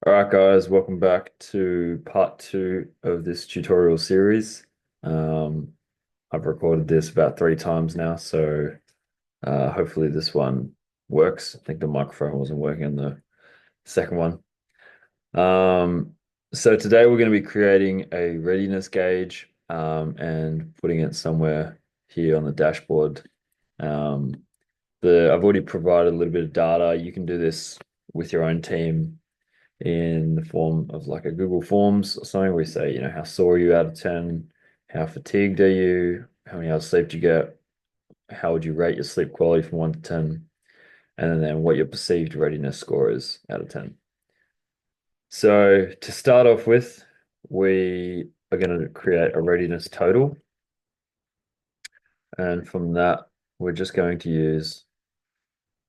All right, guys, welcome back to part two of this tutorial series. Um, I've recorded this about three times now, so hopefully this one works. I think the microphone wasn't working on the second one. Um, so today we're going to be creating a readiness gauge and putting it somewhere here on the dashboard. Um, I've already provided a little bit of data. You can do this with your own team in the form of like a Google Forms or something where we say, how sore are you out of 10? How fatigued are you? How many hours sleep do you get? How would you rate your sleep quality from 1 to 10? And then what your perceived readiness score is out of 10. So to start off with, we are going to create a readiness total. And from that, we're just going to use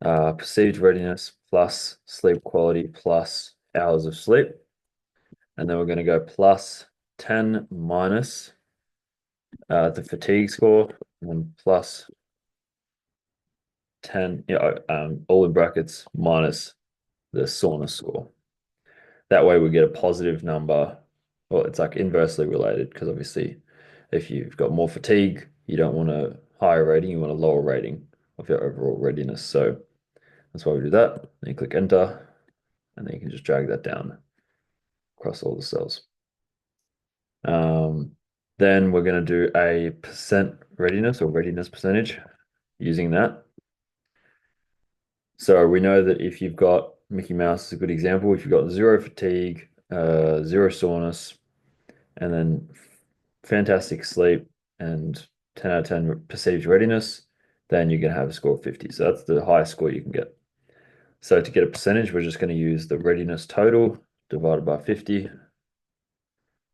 perceived readiness plus sleep quality plus hours of sleep. And then we're going to go plus 10 minus the fatigue score, and then plus 10, all in brackets, minus the soreness score. That way we get a positive number. Well, it's like inversely related because obviously if you've got more fatigue, you don't want a higher rating, you want a lower rating of your overall readiness. So that's why we do that. Then you click enter, and then you can just drag that down across all the cells. Um, then we're going to do a percent readiness or readiness percentage using that. So we know that if you've got Mickey Mouse is a good example. If you've got zero fatigue, zero soreness, and then fantastic sleep and 10 out of 10 perceived readiness, then you're going to have a score of 50. So that's the highest score you can get. So to get a percentage, we're just going to use the readiness total divided by 50, and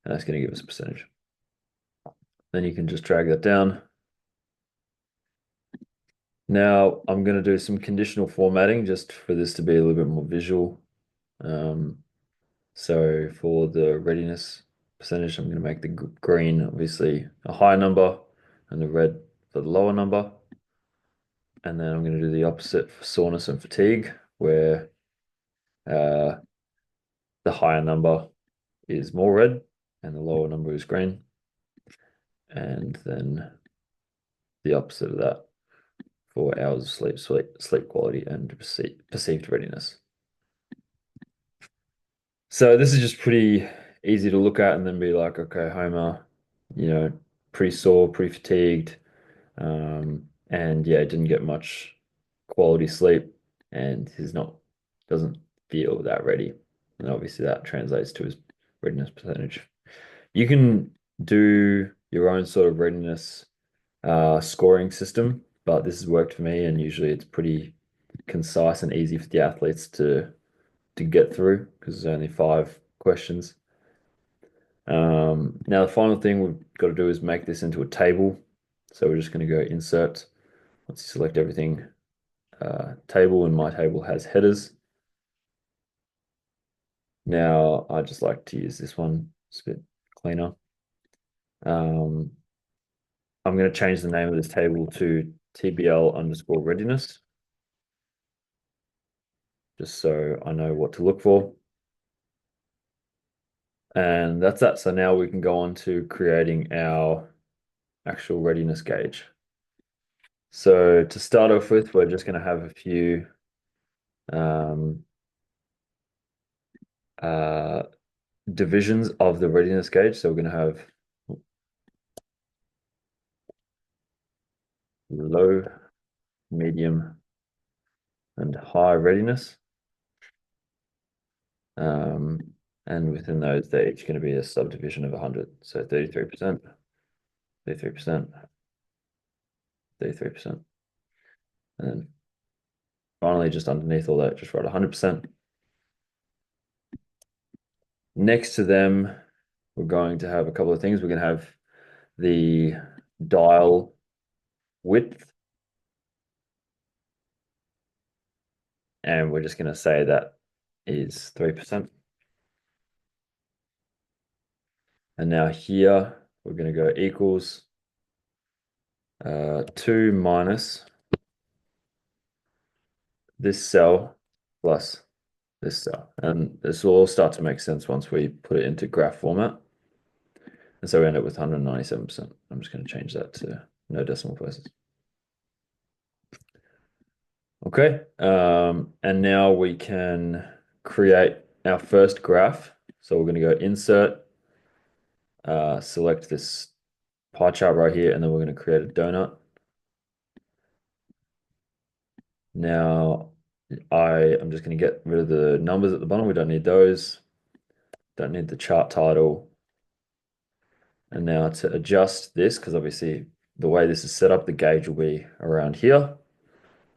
that's going to give us a percentage. Then you can just drag that down. Now I'm going to do some conditional formatting just for this to be a little bit more visual. Um, So for the readiness percentage, I'm going to make the green obviously a higher number and the red for the lower number. And then I'm going to do the opposite for soreness and fatigue, where uh, the higher number is more red and the lower number is green. And then the opposite of that for hours of sleep quality, and perceived readiness. So this is just pretty easy to look at and then be like, okay, Homer, you know, pretty sore, pretty fatigued. And yeah, didn't get much quality sleep and he's not doesn't feel that ready. And obviously that translates to his readiness percentage. You can do your own sort of readiness scoring system, but this has worked for me and usually it's pretty concise and easy for the athletes to get through because there's only 5 questions. Now the final thing we've got to do is make this into a table. So we're just going to go insert. Once you select everything, table, and my table has headers. Now I just like to use this one. It's a bit cleaner. Um, I'm going to change the name of this table to TBL underscore readiness, just so I know what to look for. And that's that. So now we can go on to creating our actual readiness gauge. So to start off with, we're just going to have a few um, uh, divisions of the readiness gauge. So we're going to have low, medium, and high readiness. Um, and within those, they're each going to be a subdivision of 100. So 33%, 33%, 33%. And then finally, just underneath all that, just write 100%. Next to them, we're going to have a couple of things. We're going to have the dial width, and we're just going to say that is 3%. And now here, we're going to go equals 2 minus this cell plus this stuff. And this will all start to make sense once we put it into graph format. And so we end up with 197%. I'm just going to change that to no decimal places. Okay, and now we can create our first graph. So we're going to go insert, select this pie chart right here, and then we're going to create a donut. Now, I'm just going to get rid of the numbers at the bottom. We don't need those. Don't need the chart title. And now to adjust this, because obviously the way this is set up, the gauge will be around here.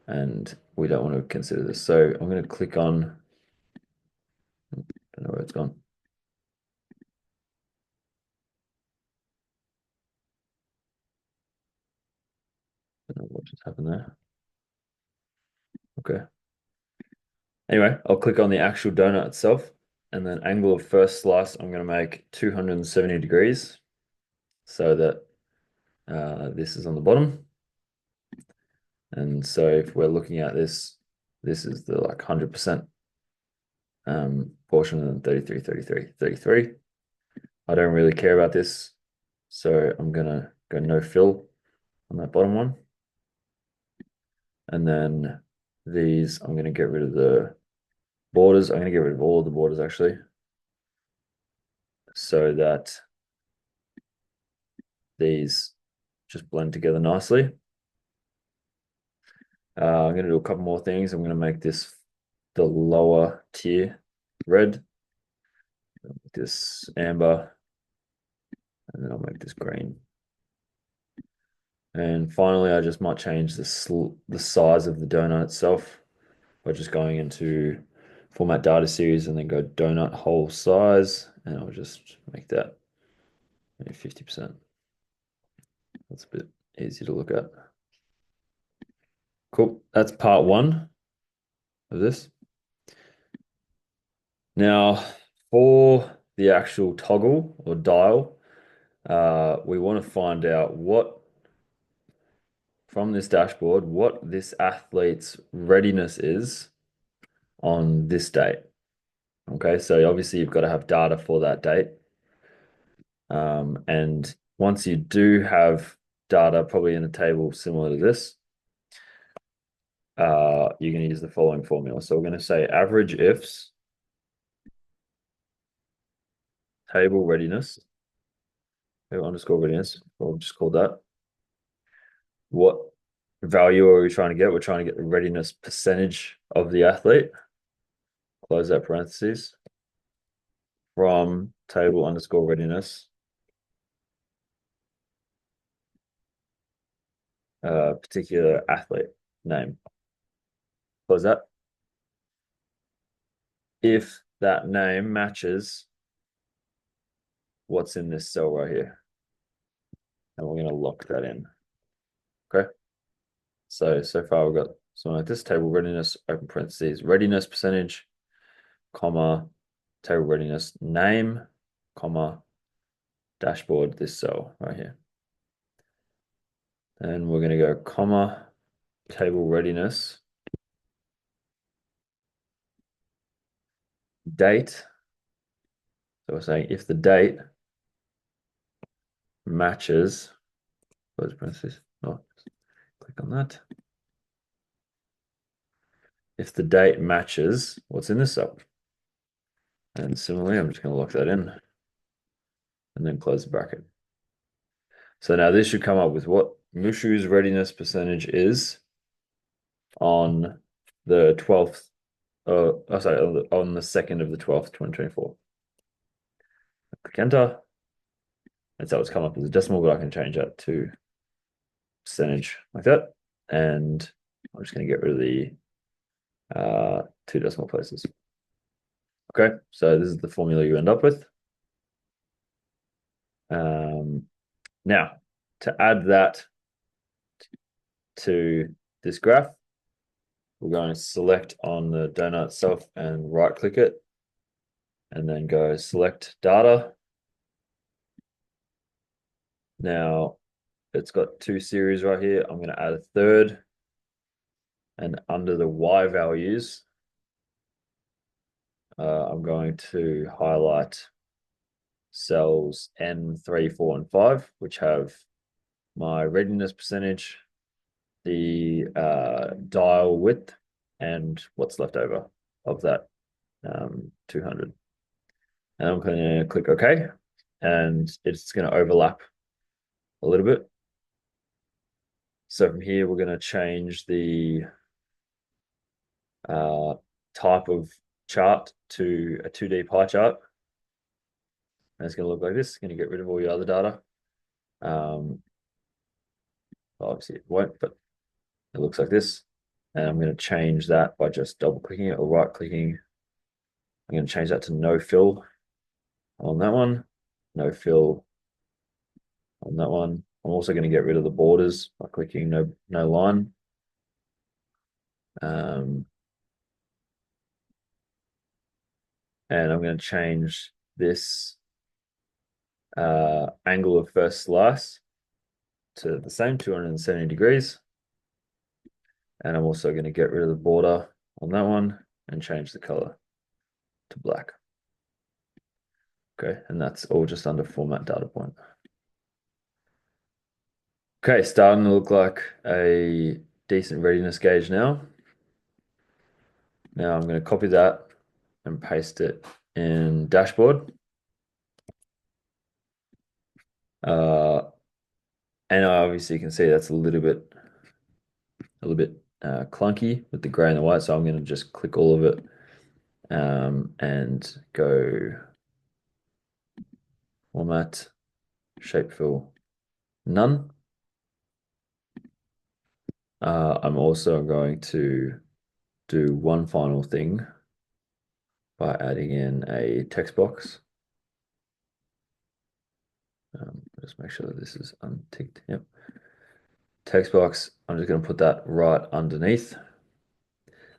And we don't want to consider this. So I'm going to click on, I don't know where it's gone. I don't know what just happened there. Okay. Anyway, I'll click on the actual donut itself, and then angle of first slice, I'm going to make 270 degrees so that this is on the bottom. And so if we're looking at this, this is the like 100% portion, and 33, 33, 33. I don't really care about this, so I'm gonna go no fill on that bottom one. And then these, I'm gonna get rid of the borders. I'm gonna get rid of all of the borders actually, so that these just blend together nicely. I'm gonna do a couple more things. I'm gonna make this the lower tier red, make this amber, and then I'll make this green. And finally, I just might change the size of the donut itself by just going into format data series and then go donut hole size, and I'll just make that maybe 50%. That's a bit easy to look at. Cool. That's part one of this. Now, for the actual toggle or dial, we want to find out from this dashboard, what this athlete's readiness is on this date. Okay, so obviously you've got to have data for that date. And once you do have data, probably in a table similar to this, you're going to use the following formula. So we're going to say average ifs, table readiness, table underscore readiness, we'll just call that. What value are we trying to get? We're trying to get the readiness percentage of the athlete. Close that parentheses. From table underscore readiness, particular athlete name. Close that. If that name matches what's in this cell right here, and we're going to lock that in. Okay. So far we've got something like this: table readiness, open parentheses, readiness percentage, comma, table readiness name, comma, dashboard, this cell right here. And we're going to go comma, table readiness, date. So we're saying if the date matches, close parentheses, no, click on that. If the date matches what's in this cell. And similarly, I'm just going to lock that in and then close the bracket. So now this should come up with what Mushu's readiness percentage is on the 12th, on the 2nd of the 12th, 2024. Click enter. And so it's come up as a decimal, but I can change that to percentage like that. And I'm just going to get rid of the 2 decimal places. Okay, so this is the formula you end up with. Now, to add that to this graph, we're going to select on the donut itself and right click it, and then go select data. Now, it's got 2 series right here. I'm going to add a third, and under the Y values, I'm going to highlight cells N, 3, 4, and 5, which have my readiness percentage, the dial width, and what's left over of that 200. And I'm going to click OK, and it's going to overlap a little bit. So from here, we're going to change the uh, type of chart to a 2D pie chart. And it's going to look like this. It's going to get rid of all your other data. Obviously, it won't, but it looks like this. And I'm going to change that by just double clicking it or right clicking. I'm going to change that to no fill on that one, no fill on that one. I'm also going to get rid of the borders by clicking no line. And I'm going to change this angle of first slice to the same 270 degrees. And I'm also going to get rid of the border on that one and change the color to black. Okay, and that's all just under format data point. Okay, starting to look like a decent readiness gauge now. Now I'm going to copy that and paste it in dashboard. And obviously you can see that's a little bit clunky with the gray and the white. So I'm going to just click all of it and go format, shape fill, none. I'm also going to do one final thing by adding in a text box. Just make sure that this is unticked. Yep. Text box, I'm just going to put that right underneath.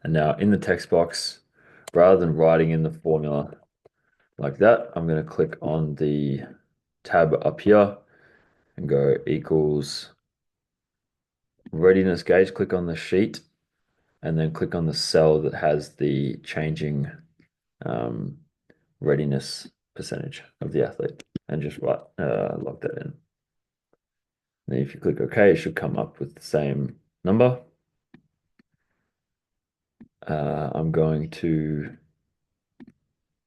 And now in the text box, rather than writing in the formula like that, I'm going to click on the tab up here and go equals readiness gauge. Click on the sheet and then click on the cell that has the changing readiness percentage of the athlete and just log that in. Then if you click OK, it should come up with the same number. I'm going to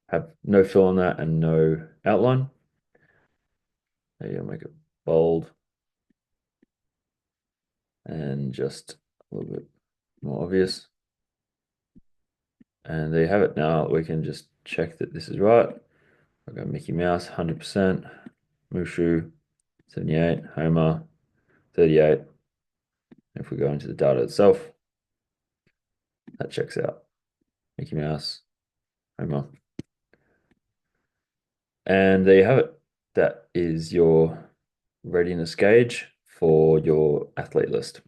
have no fill on that and no outline. There you go, make it bold and just a little bit more obvious. And there you have it. Now we can just check that this is right. I'll go Mickey Mouse, 100%, Mushu, 78, Homer, 38. If we go into the data itself, that checks out. Mickey Mouse, Homer. And there you have it. That is your readiness gauge for your athlete list.